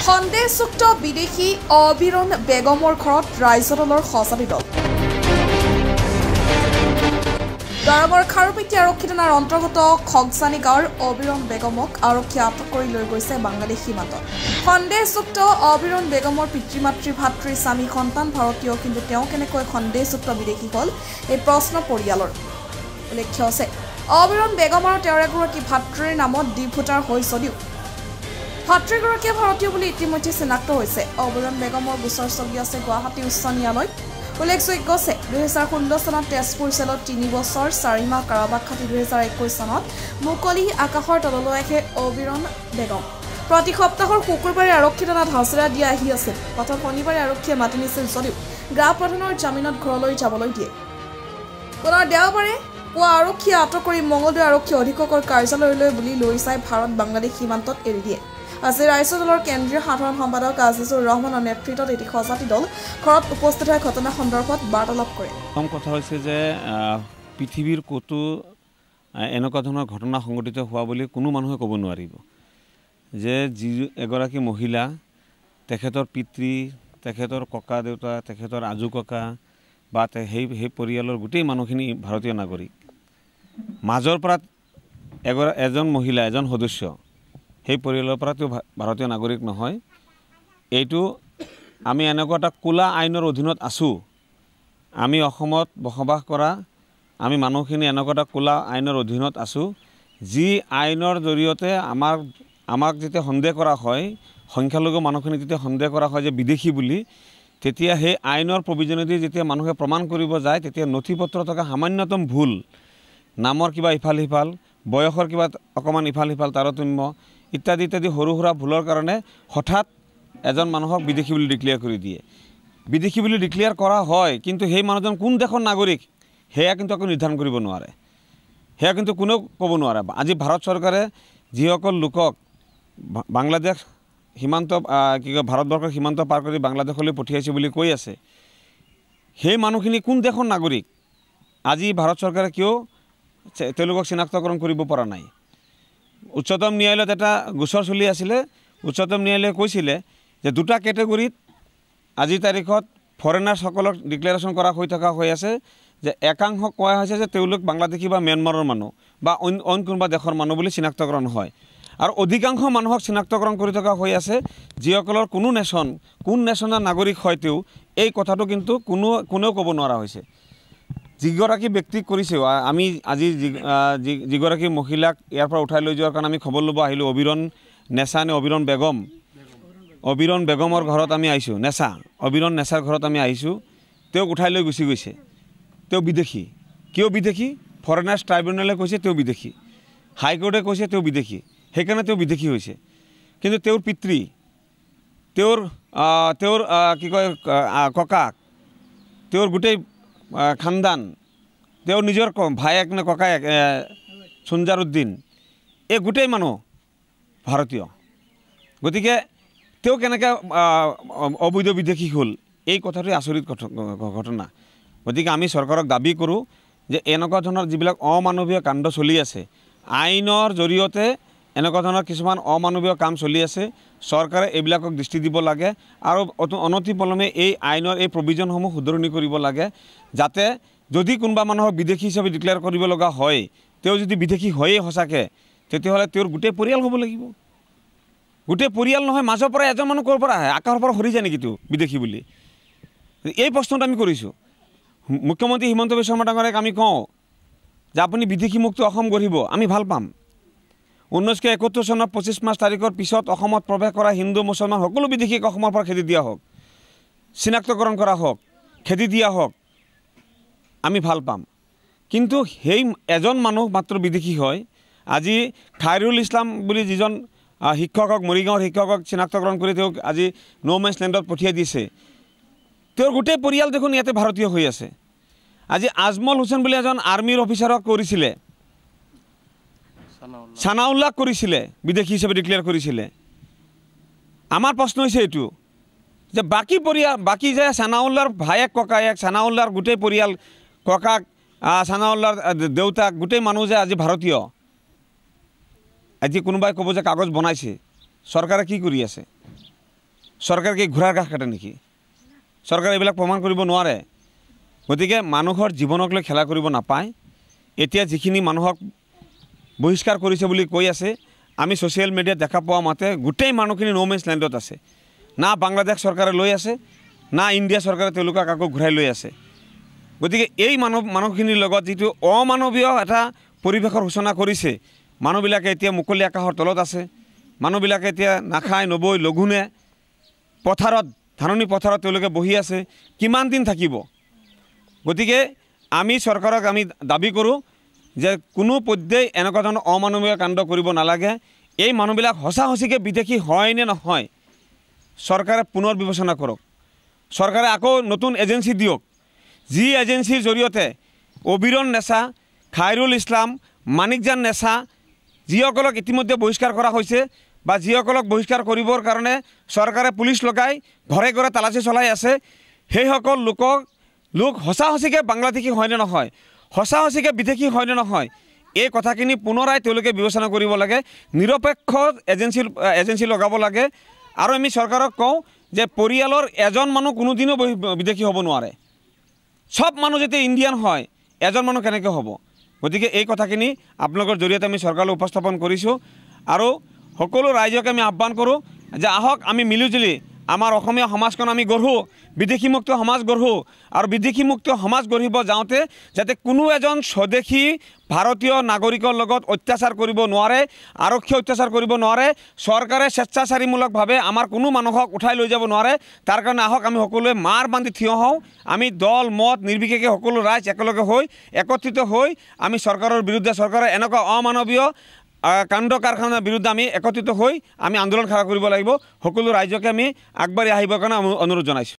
সন্দেহযুক্ত বিদেশী অবিৰণ বেগমৰ ঘৰত ৰাইজৰ দলৰ সঁচাতি দল। দৰঙৰ খাৰুপেটী আৰক্ষী থানাৰ অন্তৰ্গত খগজানি গাঁৱৰ অবিৰণ বেগমক আৰক্ষীয়ে আটক কৰি লৈ গৈছে বাংলাদেশ সীমান্তত। সন্দেহযুক্ত অবিৰণ বেগমৰ পিতৃ মাতৃ ভাতৃ স্বামী সন্তান ভাৰতীয়, কিন্তু তেওঁ কেনেকৈ সন্দেহযুক্ত বিদেশী হ'ল এই প্ৰশ্ন পৰিয়ালৰ। উল্লেখ্য আছে অবিৰণ বেগম আৰু তেওঁৰ এগৰাকী ভাতৃৰ নামত ডিভোটাৰ হৈ যদিও ভাতৃগৰাকীয়ে ভাৰতীয় বুলি ইতিমধ্যে চিনাক্ত হৈছে। অবিৰণ বেগমৰ গোচৰ চলি আছে গুৱাহাটী উচ্চ ন্যায়ালয়ত। উল্লেখযোগ্য আছে 2016 চনত তেজপুৰ জেলত 3 বছৰ 4 মাহ কাৰাবাস খাটি 2021 চনত মুকলি আকাশৰ তললৈ আহে অবিৰণ বেগম। প্ৰতি সপ্তাহৰ শুকুৰবাৰে আৰক্ষী থানাত হাজিৰা দিয়া আহি আছিল। প্ৰথম শনিবাৰে আৰক্ষীয়ে মাতি নিছিল যদিও গ্ৰাহ প্ৰধানৰ জামিনত ঘৰলৈ যাবলৈ দিয়ে। পুনৰ দেওবাৰে পুৱা আৰক্ষীয়ে আটক কৰি মঙলদৈ আৰক্ষী অধীক্ষকৰ কাৰ্যালয়লৈ বুলি লৈ যাই ভাৰত বাংলাদেশ সীমান্তত এৰি দিয়ে। আজি ৰাইজৰ দলৰ কেন্দ্ৰীয় সাধাৰণ সম্পাদক আজিজুৰ ৰহমানৰ নেতৃত্বত এটি সঁজাতি দল ঘৰত উপস্থিত হৈ ঘটনা সন্দৰ্ভত বাৰ্তালাপ কৰে। প্ৰথম কথা হৈছে যে পৃথিৱীৰ ক'তো এনেকুৱা ধৰণৰ ঘটনা সংঘটিত হোৱা বুলি কোনো মানুহে ক'ব নোৱাৰিব যে যি এগৰাকী মহিলা, তেখেতৰ পিতৃ, তেখেতৰ ককা দেউতা, তেখেতৰ আজু ককা বা সেই পৰিয়ালৰ গোটেই মানুহখিনি ভাৰতীয় নাগৰিক, মাজৰ পৰা এজন মহিলা, এজন সদস্য সেই পৰিয়ালৰ পৰা তেওঁ ভাৰতীয় নাগৰিক নহয়। এইটো আমি এনেকুৱা এটা ক'লা আইনৰ অধীনত আছোঁ। আমি অসমত বসবাস কৰা আমি মানুহখিনি এনেকুৱা এটা ক'লা আইনৰ অধীনত আছোঁ, যি আইনৰ জৰিয়তে আমাক যেতিয়া সন্দেহ কৰা হয়, সংখ্যালঘু মানুহখিনি যেতিয়া সন্দেহ কৰা হয় যে বিদেশী বুলি, তেতিয়া সেই আইনৰ প্ৰভিজনেদি যেতিয়া মানুহে প্ৰমাণ কৰিব যায়, তেতিয়া নথি পত্ৰ থকা সামান্যতম ভুল, নামৰ কিবা ইফাল সিফাল, বয়সৰ কিবা অকণমান ইফাল সিফাল তাৰতম্য ইত্যাদি ইত্যাদি সৰু সুৰা ভুলৰ কাৰণে হঠাৎ এজন মানুহক বিদেশী বুলি ডিক্লেয়াৰ কৰি দিয়ে। বিদেশী বুলি ডিক্লেয়াৰ কৰা হয়, কিন্তু সেই মানুহজন কোন দেশৰ নাগৰিক সেয়া কিন্তু আকৌ নিৰ্ধাৰণ কৰিব নোৱাৰে, সেয়া কিন্তু কোনেও ক'ব নোৱাৰে। আজি ভাৰত চৰকাৰে যিসকল লোকক বাংলাদেশ সীমান্ত ভাৰতবৰ্ষৰ সীমান্ত পাৰ কৰি বাংলাদেশলৈ পঠিয়াইছে বুলি কৈ আছে, সেই মানুহখিনি কোন দেশৰ নাগৰিক আজি ভাৰত চৰকাৰে কিয় তেওঁলোকক চিনাক্তকৰণ কৰিব পৰা নাই। উচ্চতম ন্যায়ালয়ত এটা গোচৰ চলি আছিলে। উচ্চতম ন্যায়ালয়ে কৈছিলে যে দুটা কেটেগৰীত আজিৰ তাৰিখত ফৰেনাৰ্ছসকলক ডিক্লেৰেশ্যন কৰা হৈ আছে যে একাংশক কোৱা হৈছে যে তেওঁলোক বাংলাদেশী বা ম্যানমাৰৰ মানুহ বা অইন কোনোবা দেশৰ মানুহ বুলি চিনাক্তকৰণ হয়, আৰু অধিকাংশ মানুহক চিনাক্তকৰণ কৰি থকা হৈ আছে যিসকলৰ কোন নেশ্যনৰ নাগৰিক হয় তেওঁ এই কথাটো কিন্তু কোনেও ক'ব নোৱাৰা হৈছে। যিগৰাকী ব্যক্তিক কৰিছে, আমি আজি যিগৰাকী মহিলাক ইয়াৰ পৰা উঠাই লৈ যোৱাৰ কাৰণে আমি খবৰ ল'ব আহিলোঁ, অবিৰণ নেচা নে অবিৰণ বেগম, অবিৰণ বেগমৰ ঘৰত আমি আহিছোঁ, অবিৰণ নেচাৰ ঘৰত আমি আহিছোঁ। তেওঁক উঠাই লৈ গুচি গৈছে। তেওঁ বিদেশী। কিয় বিদেশী? ফৰেনাৰ্ছ ট্ৰাইব্যুনেলে কৈছে তেওঁ বিদেশী, হাইকোৰ্টে কৈছে তেওঁ বিদেশী, সেইকাৰণে তেওঁ বিদেশী হৈছে। কিন্তু তেওঁৰ পিতৃ, তেওঁৰ কি কয় ককাক, তেওঁৰ গোটেই খানদান, তেওঁৰ নিজৰ ভায়েক নে ককায়েক সুঞ্জাৰুদ্দিন, এই গোটেই মানুহ ভাৰতীয়। গতিকে তেওঁ কেনেকৈ অবৈধ বিদেশী হ'ল, এই কথাটোৱে আচৰিত ঘটনা। গতিকে আমি চৰকাৰক দাবী কৰোঁ যে এনেকুৱা ধৰণৰ যিবিলাক অমানৱীয় কাণ্ড চলি আছে, আইনৰ জৰিয়তে এনেকুৱা ধৰণৰ কিছুমান অমানৱীয় কাম চলি আছে, চৰকাৰে এইবিলাকক দৃষ্টি দিব লাগে আৰু অনতিপলমে এই আইনৰ এই প্ৰভিজনসমূহ শুধৰণি কৰিব লাগে, যাতে যদি কোনোবা মানুহক বিদেশী হিচাপে ডিক্লেয়াৰ কৰিব লগা হয়, তেওঁ যদি বিদেশী হয়েই সঁচাকৈ, তেতিয়াহ'লে তেওঁৰ গোটেই পৰিয়াল হ'ব লাগিব। গোটেই পৰিয়াল নহয়, মাজৰ পৰা এজন মানুহ ক'ৰ পৰা আহে, আকাশৰ পৰা সৰি যায় নেকি তেওঁ বিদেশী বুলি? এই প্ৰশ্নটো আমি কৰিছোঁ। মুখ্যমন্ত্ৰী হিমন্ত বিশ্ব শৰ্মা ডাঙৰীয়াক আমি কওঁ যে আপুনি বিদেশী মুক্ত অসম গঢ়িব, আমি ভাল পাম। 1971 চনৰ 25 মাৰ্চ তাৰিখৰ পিছত অসমত প্ৰৱেশ কৰা হিন্দু মুছলমান সকলো বিদেশীক অসমৰ পৰা খেদি দিয়া হওক, চিনাক্তকৰণ কৰা হওক, খেদি দিয়া হওক, আমি ভাল পাম। কিন্তু সেই এজন মানুহ মাত্ৰ বিদেশী হয়। আজি খাইৰুল ইছলাম বুলি যিজন শিক্ষকক, মৰিগাঁৱৰ শিক্ষকক চিনাক্তকৰণ কৰি তেওঁক আজি ন'মেন্স লেণ্ডত পঠিয়াই দিছে, তেওঁৰ গোটেই পৰিয়াল দেখোন ইয়াতে ভাৰতীয় হৈ আছে। আজি আজমল হুছেইন বুলি এজন আৰ্মিৰ অফিচাৰক কৰিছিলে, ছানাউল্লাহ কৰিছিলে, বিদেশী হিচাপে ডিক্লেয়াৰ কৰিছিলে। আমাৰ প্ৰশ্ন হৈছে এইটো যে বাকী যে ছানাউল্লাহৰ ভায়েক ককায়েক, ছানাউল্লাহৰ গোটেই পৰিয়াল, ককাক, ছানাউল্লাহৰ দেউতাক, গোটেই মানুহ যে আজি ভাৰতীয়, আজি কোনোবাই ক'ব যে কাগজ বনাইছে, চৰকাৰে কি কৰি আছে? চৰকাৰে কি ঘোঁৰাৰ ঘাঁহ কাটে নেকি? চৰকাৰে এইবিলাক প্ৰমাণ কৰিব নোৱাৰে। গতিকে মানুহৰ জীৱনক লৈ খেলা কৰিব নাপায়। এতিয়া যিখিনি মানুহক বহিষ্কাৰ কৰিছে বুলি কৈ আছে, আমি ছ'চিয়েল মিডিয়াত দেখা পোৱা মতে গোটেই মানুহখিনি ন'মেন্স লেণ্ডত আছে। না বাংলাদেশ চৰকাৰে লৈ আছে, না ইণ্ডিয়া চৰকাৰে তেওঁলোকক আকৌ ঘূৰাই লৈ আছে। গতিকে এই মানুহখিনিৰ লগত যিটো অমানৱীয় এটা পৰিৱেশৰ সূচনা কৰিছে, মানুহবিলাকে এতিয়া মুকলি আকাশৰ তলত আছে। মানুহবিলাকে এতিয়া নাখায় নবৈ লঘোণে পথাৰত, ধাননি পথাৰত তেওঁলোকে বহি আছে। কিমান দিন থাকিব? গতিকে আমি চৰকাৰক আমি দাবী কৰোঁ যে কোনো পধ্যেই এনেকুৱা ধৰণৰ অমানৱীয় কাণ্ড কৰিব নালাগে। এই মানুহবিলাক সঁচা সঁচিকৈ বিদেশী হয় নে নহয়, চৰকাৰে পুনৰ বিবেচনা কৰক। চৰকাৰে আকৌ নতুন এজেঞ্চি দিয়ক, যি এজেঞ্চিৰ জৰিয়তে অবিৰণ নেচা, খাইৰুল ইছলাম, মানিকজান নেচা, যিসকলক ইতিমধ্যে বহিষ্কাৰ কৰা হৈছে বা যিসকলক বহিষ্কাৰ কৰিবৰ কাৰণে চৰকাৰে পুলিচ লগাই ঘৰে ঘৰে তালাচী চলাই আছে, সেইসকল লোক সঁচা সঁচিকৈ বাংলাদেশী হয় নে নহয়, সঁচা সঁচিকৈ বিদেশী হয় নে নহয়, এই কথাখিনি পুনৰাই তেওঁলোকে বিবেচনা কৰিব লাগে। নিৰপেক্ষ এজেঞ্চি লগাব লাগে। আৰু আমি চৰকাৰক কওঁ যে পৰিয়ালৰ এজন মানুহ কোনোদিনো বিদেশী হ'ব নোৱাৰে। সব মানুহ যেতিয়া ইণ্ডিয়ান হয়, এজন মানুহ কেনেকৈ হ'ব? গতিকে এই কথাখিনি আপোনালোকৰ জৰিয়তে আমি চৰকাৰলৈ উপস্থাপন কৰিছোঁ। আৰু সকলো ৰাইজকে আমি আহ্বান কৰোঁ যে আহক আমি মিলিজুলি আমাৰ অসমীয়া সমাজখন আমি গঢ়োঁ, বিদেশীমুক্ত সমাজ গঢ়োঁ। আৰু বিদেশীমুক্ত সমাজ গঢ়িব যাওঁতে যাতে কোনো এজন স্বদেশী ভাৰতীয় নাগৰিকৰ লগত অত্যাচাৰ কৰিব নোৱাৰে, আৰক্ষী অত্যাচাৰ কৰিব নোৱাৰে, চৰকাৰে স্বেচ্ছাচাৰীমূলকভাৱে আমাৰ কোনো মানুহক উঠাই লৈ যাব নোৱাৰে। তাৰ কাৰণে আহক আমি সকলোৱে মাৰ বান্ধি থিয় হওঁ। আমি দল মত নিৰ্বিশেষে সকলো ৰাইজ একেলগে হৈ একত্ৰিত হৈ আমি চৰকাৰৰ বিৰুদ্ধে, চৰকাৰৰ এনেকুৱা অমানৱীয় কাণ্ড কাৰখানাৰ বিৰুদ্ধে আমি একত্ৰিত হৈ আমি আন্দোলন খাৰা কৰিব লাগিব। সকলো ৰাইজকে আমি আগবাঢ়ি আহিবৰ কাৰণে অনুৰোধ জনাইছোঁ।